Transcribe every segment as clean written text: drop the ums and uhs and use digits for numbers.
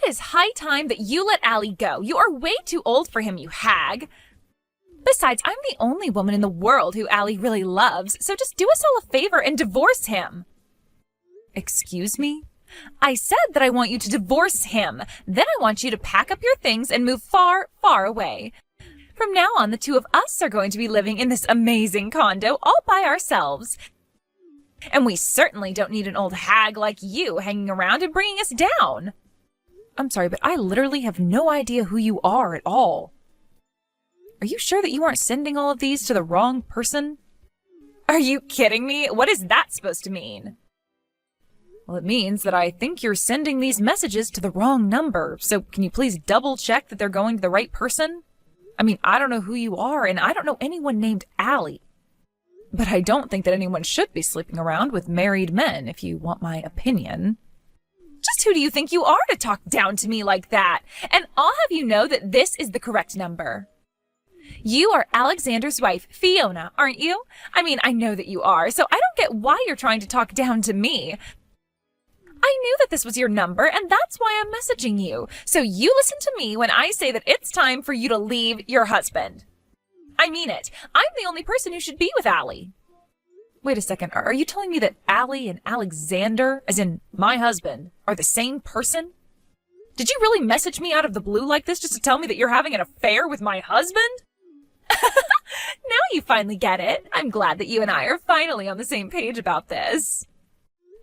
It is high time that you let Allie go. You are way too old for him, you hag. Besides, I'm the only woman in the world who Allie really loves, so just do us all a favor and divorce him. Excuse me? I said that I want you to divorce him. Then I want you to pack up your things and move far, far away. From now on, the two of us are going to be living in this amazing condo all by ourselves. And we certainly don't need an old hag like you hanging around and bringing us down. I'm sorry, but I literally have no idea who you are at all. Are you sure that you aren't sending all of these to the wrong person? Are you kidding me? What is that supposed to mean? Well, it means that I think you're sending these messages to the wrong number, so can you please double check that they're going to the right person? I mean, I don't know who you are, and I don't know anyone named Allie. But I don't think that anyone should be sleeping around with married men, if you want my opinion. Just who do you think you are to talk down to me like that? And I'll have you know that this is the correct number. You are Alexander's wife, Fiona, aren't you? I mean, I know that you are, so I don't get why you're trying to talk down to me. I knew that this was your number, and that's why I'm messaging you. So you listen to me when I say that it's time for you to leave your husband. I mean it. I'm the only person who should be with Allie. Wait a second. Are you telling me that Allie and Alexander, as in my husband, are the same person? Did you really message me out of the blue like this just to tell me that you're having an affair with my husband? Now you finally get it. I'm glad that you and I are finally on the same page about this.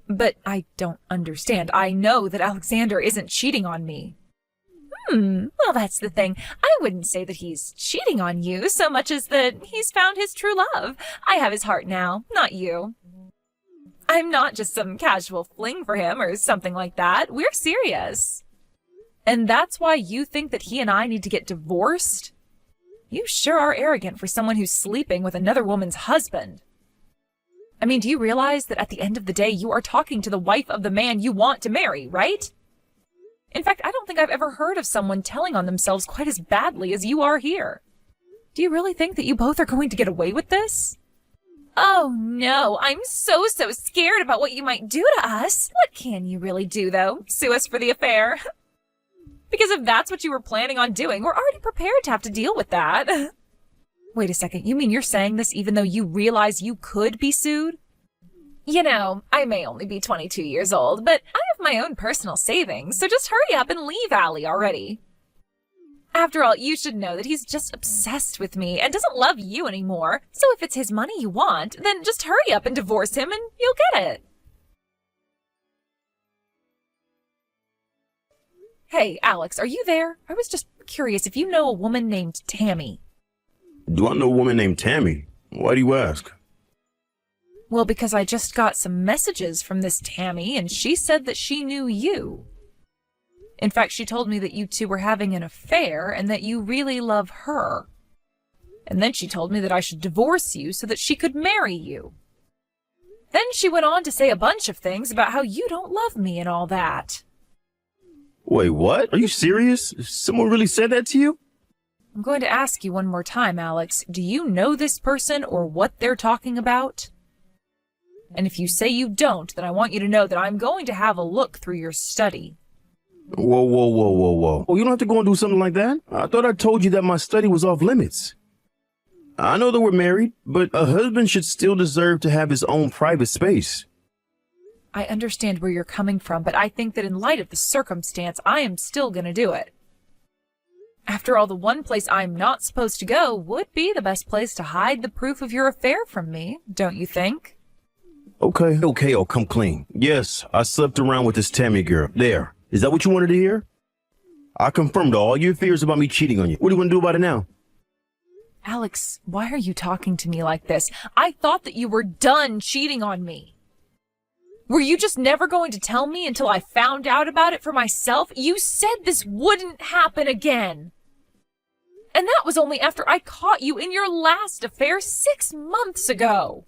But I don't understand. I know that Alexander isn't cheating on me. Well, that's the thing. I wouldn't say that he's cheating on you so much as that he's found his true love. I have his heart now, not you. I'm not just some casual fling for him or something like that. We're serious. And that's why you think that he and I need to get divorced? You sure are arrogant for someone who's sleeping with another woman's husband. I mean, do you realize that at the end of the day, you are talking to the wife of the man you want to marry, right? In fact, I don't think I've ever heard of someone telling on themselves quite as badly as you are here. Do you really think that you both are going to get away with this? Oh no, I'm so scared about what you might do to us. What can you really do, though? Sue us for the affair? Because if that's what you were planning on doing, we're already prepared to have to deal with that. Wait a second, you mean you're saying this even though you realize you could be sued? You know, I may only be 22 years old, but I have my own personal savings, so just hurry up and leave Allie already. After all, you should know that he's just obsessed with me and doesn't love you anymore, so if it's his money you want, then just hurry up and divorce him and you'll get it. Hey, Alex, are you there? I was just curious if you know a woman named Tammy. Do I know a woman named Tammy? Why do you ask? Well, because I just got some messages from this Tammy, and she said that she knew you. In fact, she told me that you two were having an affair and that you really love her. And then she told me that I should divorce you so that she could marry you. Then she went on to say a bunch of things about how you don't love me and all that. Wait, what? Are you serious? Someone really said that to you? I'm going to ask you one more time, Alex. Do you know this person or what they're talking about? And if you say you don't, then I want you to know that I'm going to have a look through your study. Whoa. Oh, you don't have to go and do something like that. I thought I told you that my study was off limits. I know that we're married, but a husband should still deserve to have his own private space. I understand where you're coming from, but I think that in light of the circumstance, I am still going to do it. After all, the one place I'm not supposed to go would be the best place to hide the proof of your affair from me, don't you think? Okay, oh, come clean. Yes, I slept around with this Tammy girl. There. Is that what you wanted to hear? I confirmed all your fears about me cheating on you. What are you going to do about it now? Alex, why are you talking to me like this? I thought that you were done cheating on me. Were you just never going to tell me until I found out about it for myself? You said this wouldn't happen again. And that was only after I caught you in your last affair 6 months ago.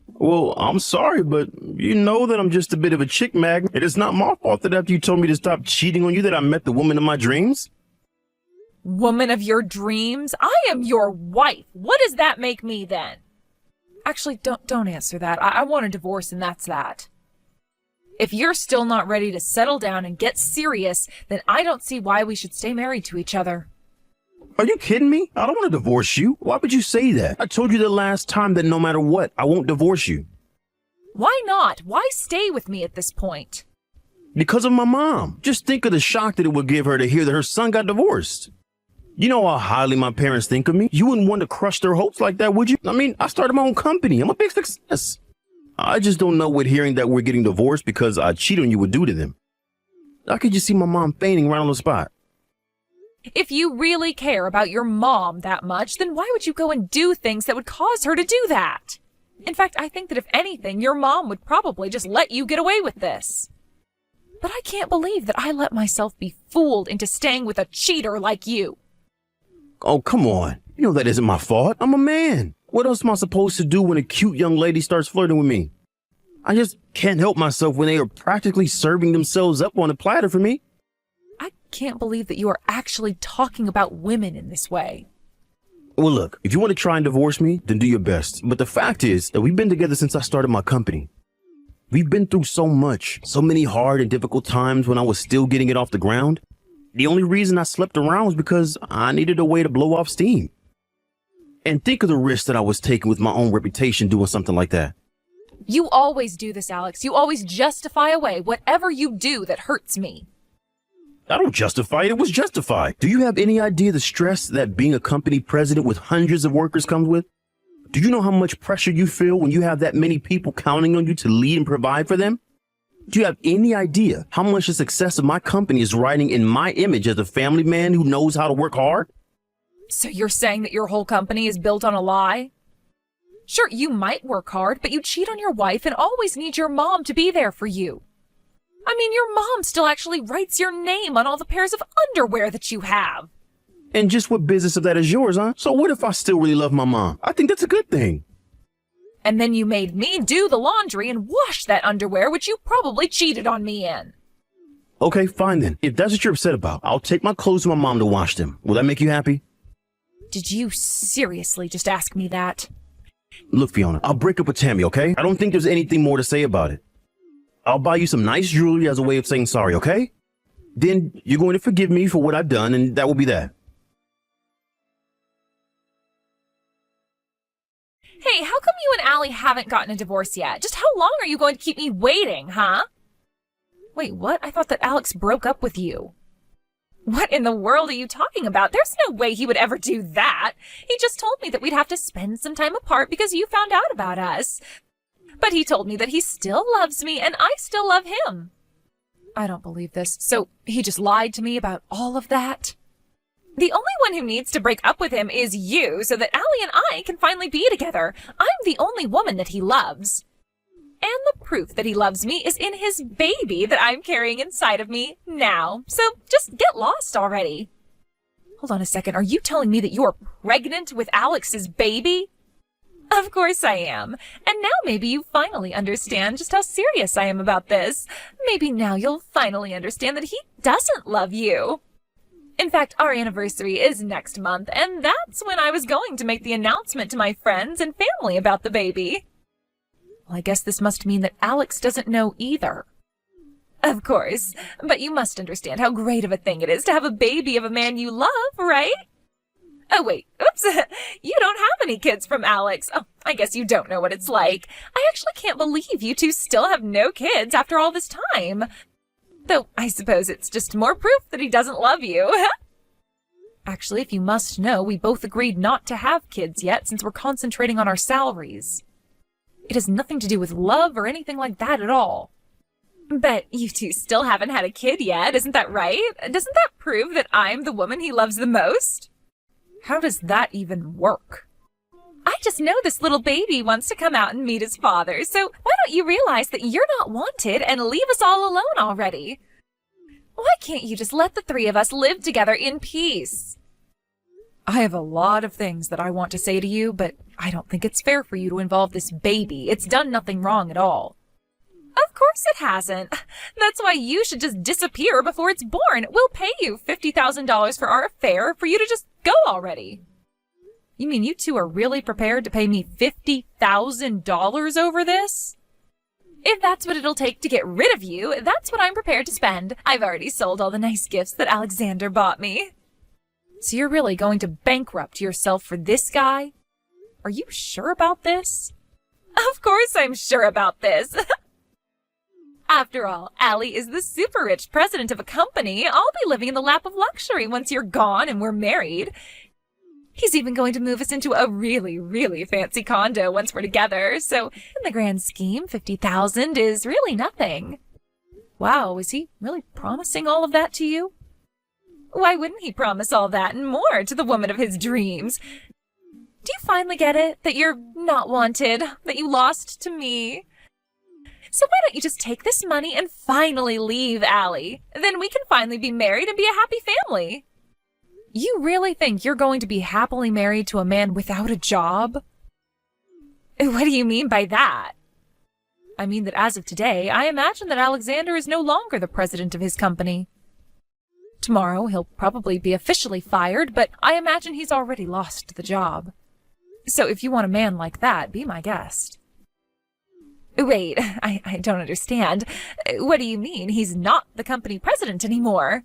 Well, I'm sorry, but you know that I'm just a bit of a chick magnet. It is not my fault that after you told me to stop cheating on you that I met the woman of my dreams. Woman of your dreams? I am your wife. What does that make me then? Actually, don't answer that. I want a divorce and that's that. If you're still not ready to settle down and get serious, then I don't see why we should stay married to each other. Are you kidding me? I don't want to divorce you. Why would you say that? I told you the last time that no matter what, I won't divorce you. Why not? Why stay with me at this point? Because of my mom. Just think of the shock that it would give her to hear that her son got divorced. You know how highly my parents think of me. You wouldn't want to crush their hopes like that, would you? I mean, I started my own company. I'm a big success. I just don't know what hearing that we're getting divorced because I cheat on you would do to them. I could just see my mom fainting right on the spot. If you really care about your mom that much, then why would you go and do things that would cause her to do that? In fact, I think that if anything, your mom would probably just let you get away with this. But I can't believe that I let myself be fooled into staying with a cheater like you. Oh, come on. You know that isn't my fault. I'm a man. What else am I supposed to do when a cute young lady starts flirting with me? I just can't help myself when they are practically serving themselves up on a platter for me. I can't believe that you are actually talking about women in this way. Well, look, if you want to try and divorce me, then do your best. But the fact is that we've been together since I started my company. We've been through so much, so many hard and difficult times when I was still getting it off the ground. The only reason I slept around was because I needed a way to blow off steam. And think of the risk that I was taking with my own reputation doing something like that. You always do this, Alex. You always justify away whatever you do that hurts me. I don't justify it. It was justified. Do you have any idea the stress that being a company president with hundreds of workers comes with? Do you know how much pressure you feel when you have that many people counting on you to lead and provide for them? Do you have any idea how much the success of my company is riding in my image as a family man who knows how to work hard? So you're saying that your whole company is built on a lie? Sure, you might work hard, but you cheat on your wife and always need your mom to be there for you. I mean, your mom still actually writes your name on all the pairs of underwear that you have. And just what business of that is yours, huh? So what if I still really love my mom? I think that's a good thing. And then you made me do the laundry and wash that underwear, which you probably cheated on me in. Okay, fine then. If that's what you're upset about, I'll take my clothes to my mom to wash them. Will that make you happy? Did you seriously just ask me that? Look, Fiona, I'll break up with Tammy, okay? I don't think there's anything more to say about it. I'll buy you some nice jewelry as a way of saying sorry, okay? Then you're going to forgive me for what I've done, and that will be that. Hey, how come you and Allie haven't gotten a divorce yet? Just how long are you going to keep me waiting, huh? Wait, what? I thought that Alex broke up with you. What in the world are you talking about? There's no way he would ever do that. He just told me that we'd have to spend some time apart because you found out about us. But he told me that he still loves me and I still love him. I don't believe this. So he just lied to me about all of that? The only one who needs to break up with him is you so that Allie and I can finally be together. I'm the only woman that he loves. And the proof that he loves me is in his baby that I'm carrying inside of me now. So just get lost already. Hold on a second. Are you telling me that you're pregnant with Alex's baby? Of course I am. And now maybe you finally understand just how serious I am about this. Maybe now you'll finally understand that he doesn't love you. In fact, our anniversary is next month, and that's when I was going to make the announcement to my friends and family about the baby. Well, I guess this must mean that Alex doesn't know either. Of course, but you must understand how great of a thing it is to have a baby of a man you love, right? Oh, wait, oops, you don't have any kids from Alex. Oh, I guess you don't know what it's like. I actually can't believe you two still have no kids after all this time. Though I suppose it's just more proof that he doesn't love you. Actually, if you must know, we both agreed not to have kids yet since we're concentrating on our salaries. It has nothing to do with love or anything like that at all. But you two still haven't had a kid yet, isn't that right? Doesn't that prove that I'm the woman he loves the most? How does that even work? I just know this little baby wants to come out and meet his father, so why don't you realize that you're not wanted and leave us all alone already? Why can't you just let the three of us live together in peace? I have a lot of things that I want to say to you, but I don't think it's fair for you to involve this baby. It's done nothing wrong at all. Of course it hasn't. That's why you should just disappear before it's born. We'll pay you $50,000 for our affair for you to just go already. You mean you two are really prepared to pay me $50,000 over this? If that's what it'll take to get rid of you, that's what I'm prepared to spend. I've already sold all the nice gifts that Alexander bought me. So you're really going to bankrupt yourself for this guy? Are you sure about this? Of course I'm sure about this. After all, Allie is the super rich president of a company. I'll be living in the lap of luxury once you're gone and we're married. He's even going to move us into a really, really fancy condo once we're together. So in the grand scheme, $50,000 is really nothing. Wow, is he really promising all of that to you? Why wouldn't he promise all that and more to the woman of his dreams? Do you finally get it? That you're not wanted? That you lost to me? So why don't you just take this money and finally leave Allie? Then we can finally be married and be a happy family. You really think you're going to be happily married to a man without a job? What do you mean by that? I mean that as of today, I imagine that Alexander is no longer the president of his company. Tomorrow he'll probably be officially fired, but I imagine he's already lost the job. So if you want a man like that, be my guest. Wait, I don't understand. What do you mean? He's not the company president anymore.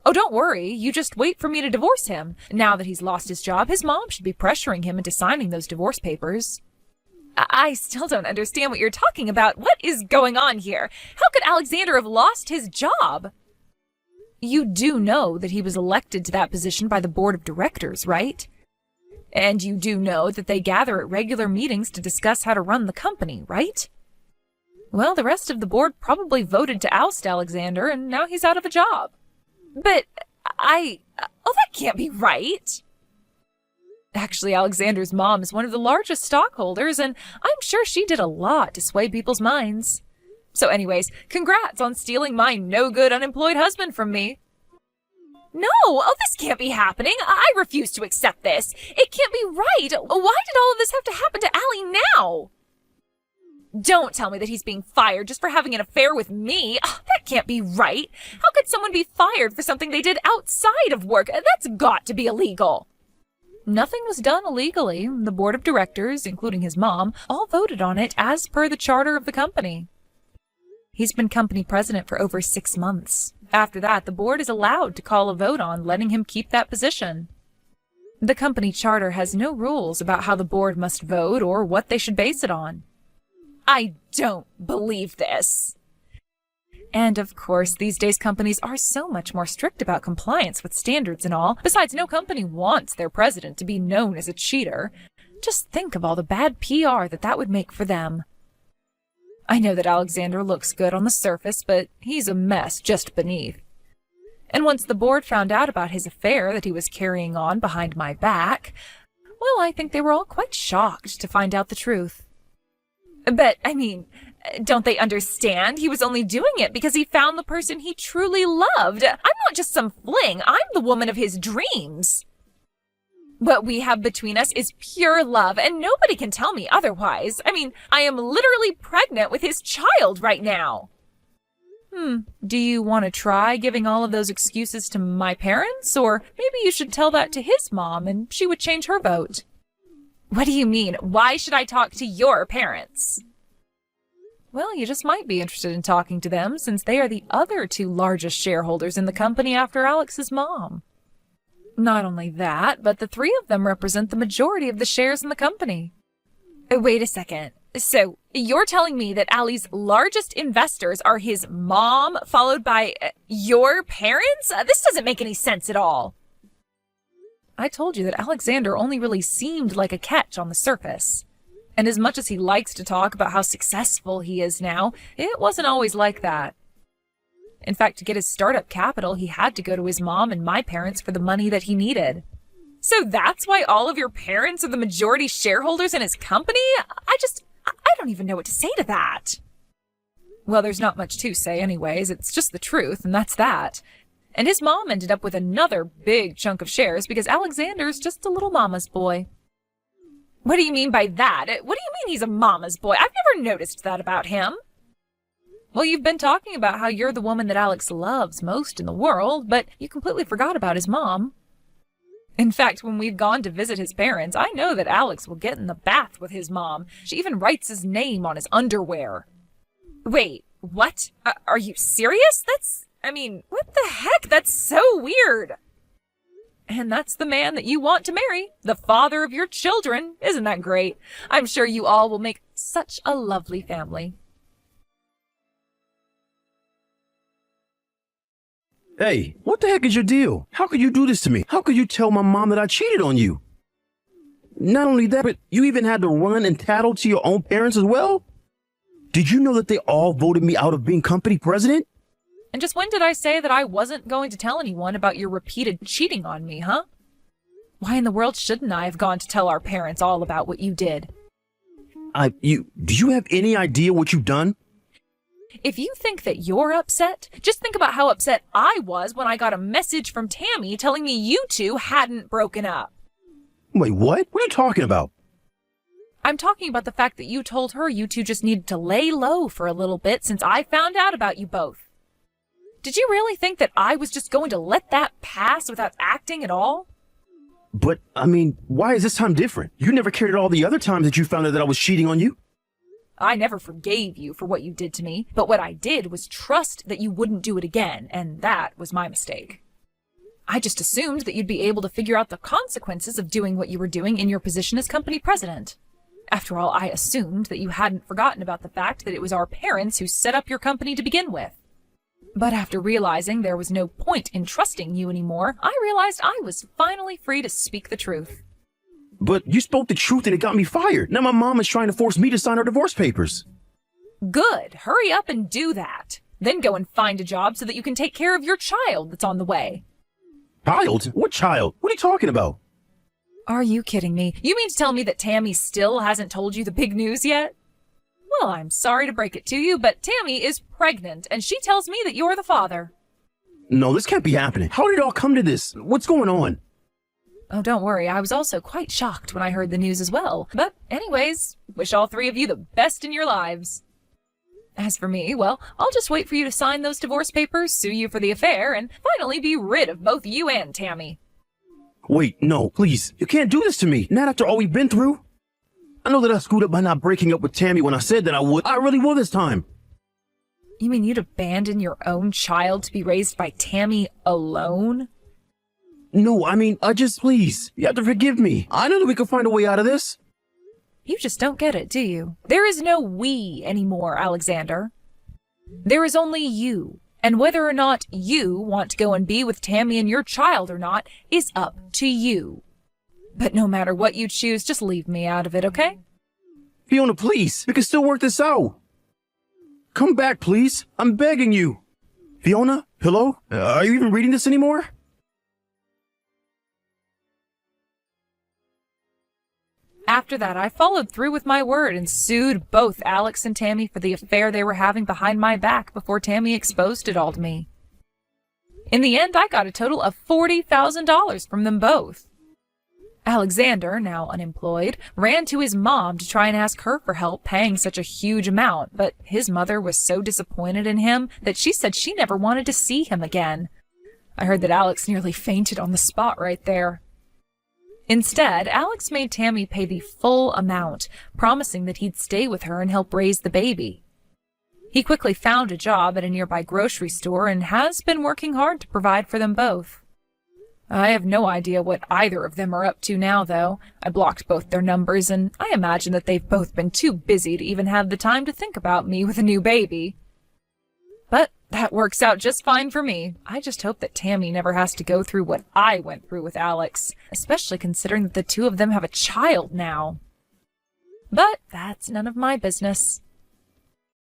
Oh, don't worry. You just wait for me to divorce him. Now that he's lost his job, his mom should be pressuring him into signing those divorce papers. I still don't understand what you're talking about. What is going on here? How could Alexander have lost his job? You do know that he was elected to that position by the board of directors, right? And you do know that they gather at regular meetings to discuss how to run the company, right? Well, the rest of the board probably voted to oust Alexander, and now he's out of a job. But oh, that can't be right. Actually, Alexander's mom is one of the largest stockholders, and I'm sure she did a lot to sway people's minds. So anyways, congrats on stealing my no-good unemployed husband from me. No, oh, this can't be happening. I refuse to accept this. It can't be right. Why did all of this have to happen to Allie now? Don't tell me that he's being fired just for having an affair with me. That can't be right. How could someone be fired for something they did outside of work? That's got to be illegal. Nothing was done illegally. The board of directors, including his mom, all voted on it as per the charter of the company. He's been company president for over 6 months. After that, the board is allowed to call a vote on letting him keep that position. The company charter has no rules about how the board must vote or what they should base it on. I don't believe this. And of course, these days companies are so much more strict about compliance with standards and all. Besides, no company wants their president to be known as a cheater. Just think of all the bad PR that would make for them. I know that Alexander looks good on the surface, but he's a mess just beneath. And once the board found out about his affair that he was carrying on behind my back, well, I think they were all quite shocked to find out the truth. But, I mean, don't they understand? He was only doing it because he found the person he truly loved. I'm not just some fling. I'm the woman of his dreams. What we have between us is pure love, and nobody can tell me otherwise. I mean, I am literally pregnant with his child right now. Do you want to try giving all of those excuses to my parents? Or maybe you should tell that to his mom and she would change her vote. What do you mean? Why should I talk to your parents? Well, you just might be interested in talking to them since they are the other 2 largest shareholders in the company after Alex's mom. Not only that, but the 3 of them represent the majority of the shares in the company. Wait a second. So, you're telling me that Allie's largest investors are his mom, followed by your parents? This doesn't make any sense at all. I told you that Alexander only really seemed like a catch on the surface. And as much as he likes to talk about how successful he is now, it wasn't always like that. In fact, to get his startup capital, he had to go to his mom and my parents for the money that he needed. So that's why all of your parents are the majority shareholders in his company? I don't even know what to say to that. Well, there's not much to say anyways. It's just the truth, and that's that. And his mom ended up with another big chunk of shares because Alexander's just a little mama's boy. What do you mean by that? What do you mean he's a mama's boy? I've never noticed that about him. Well, you've been talking about how you're the woman that Alex loves most in the world, but you completely forgot about his mom. In fact, when we've gone to visit his parents, I know that Alex will get in the bath with his mom. She even writes his name on his underwear. Wait, what? Are you serious? What the heck? That's so weird. And that's the man that you want to marry, the father of your children. Isn't that great? I'm sure you all will make such a lovely family. Hey, what the heck is your deal? How could you do this to me? How could you tell my mom that I cheated on you? Not only that, but you even had to run and tattle to your own parents as well? Did you know that they all voted me out of being company president? And just when did I say that I wasn't going to tell anyone about your repeated cheating on me, huh? Why in the world shouldn't I have gone to tell our parents all about what you did? Do you have any idea what you've done? If you think that you're upset, just think about how upset I was when I got a message from Tammy telling me you two hadn't broken up. Wait, what? What are you talking about? I'm talking about the fact that you told her you two just needed to lay low for a little bit since I found out about you both. Did you really think that I was just going to let that pass without acting at all? But, why is this time different? You never cared at all the other times that you found out that I was cheating on you. I never forgave you for what you did to me, but what I did was trust that you wouldn't do it again, and that was my mistake. I just assumed that you'd be able to figure out the consequences of doing what you were doing in your position as company president. After all, I assumed that you hadn't forgotten about the fact that it was our parents who set up your company to begin with. But after realizing there was no point in trusting you anymore, I realized I was finally free to speak the truth. But you spoke the truth and it got me fired. Now my mom is trying to force me to sign her divorce papers. Good. Hurry up and do that. Then go and find a job so that you can take care of your child that's on the way. Child? What child? What are you talking about? Are you kidding me? You mean to tell me that Tammy still hasn't told you the big news yet? Well, I'm sorry to break it to you, but Tammy is pregnant, and she tells me that you're the father. No, this can't be happening. How did it all come to this? What's going on? Oh, don't worry. I was also quite shocked when I heard the news as well. But anyways, wish all three of you the best in your lives. As for me, well, I'll just wait for you to sign those divorce papers, sue you for the affair, and finally be rid of both you and Tammy. Wait, no, please. You can't do this to me. Not after all we've been through. I know that I screwed up by not breaking up with Tammy when I said that I would. I really will this time. You mean you'd abandon your own child to be raised by Tammy alone? No, please. You have to forgive me. I know that we can find a way out of this. You just don't get it, do you? There is no we anymore, Alexander. There is only you. And whether or not you want to go and be with Tammy and your child or not is up to you. But no matter what you choose, just leave me out of it, okay? Fiona, please. We can still work this out. Come back, please. I'm begging you. Fiona? Hello? Are you even reading this anymore? After that, I followed through with my word and sued both Alex and Tammy for the affair they were having behind my back before Tammy exposed it all to me. In the end, I got a total of $40,000 from them both. Alexander, now unemployed, ran to his mom to try and ask her for help paying such a huge amount, but his mother was so disappointed in him that she said she never wanted to see him again. I heard that Alex nearly fainted on the spot right there. Instead, Alex made Tammy pay the full amount, promising that he'd stay with her and help raise the baby. He quickly found a job at a nearby grocery store and has been working hard to provide for them both. I have no idea what either of them are up to now, though. I blocked both their numbers, and I imagine that they've both been too busy to even have the time to think about me with a new baby. But that works out just fine for me. I just hope that Tammy never has to go through what I went through with Alex, especially considering that the two of them have a child now. But that's none of my business.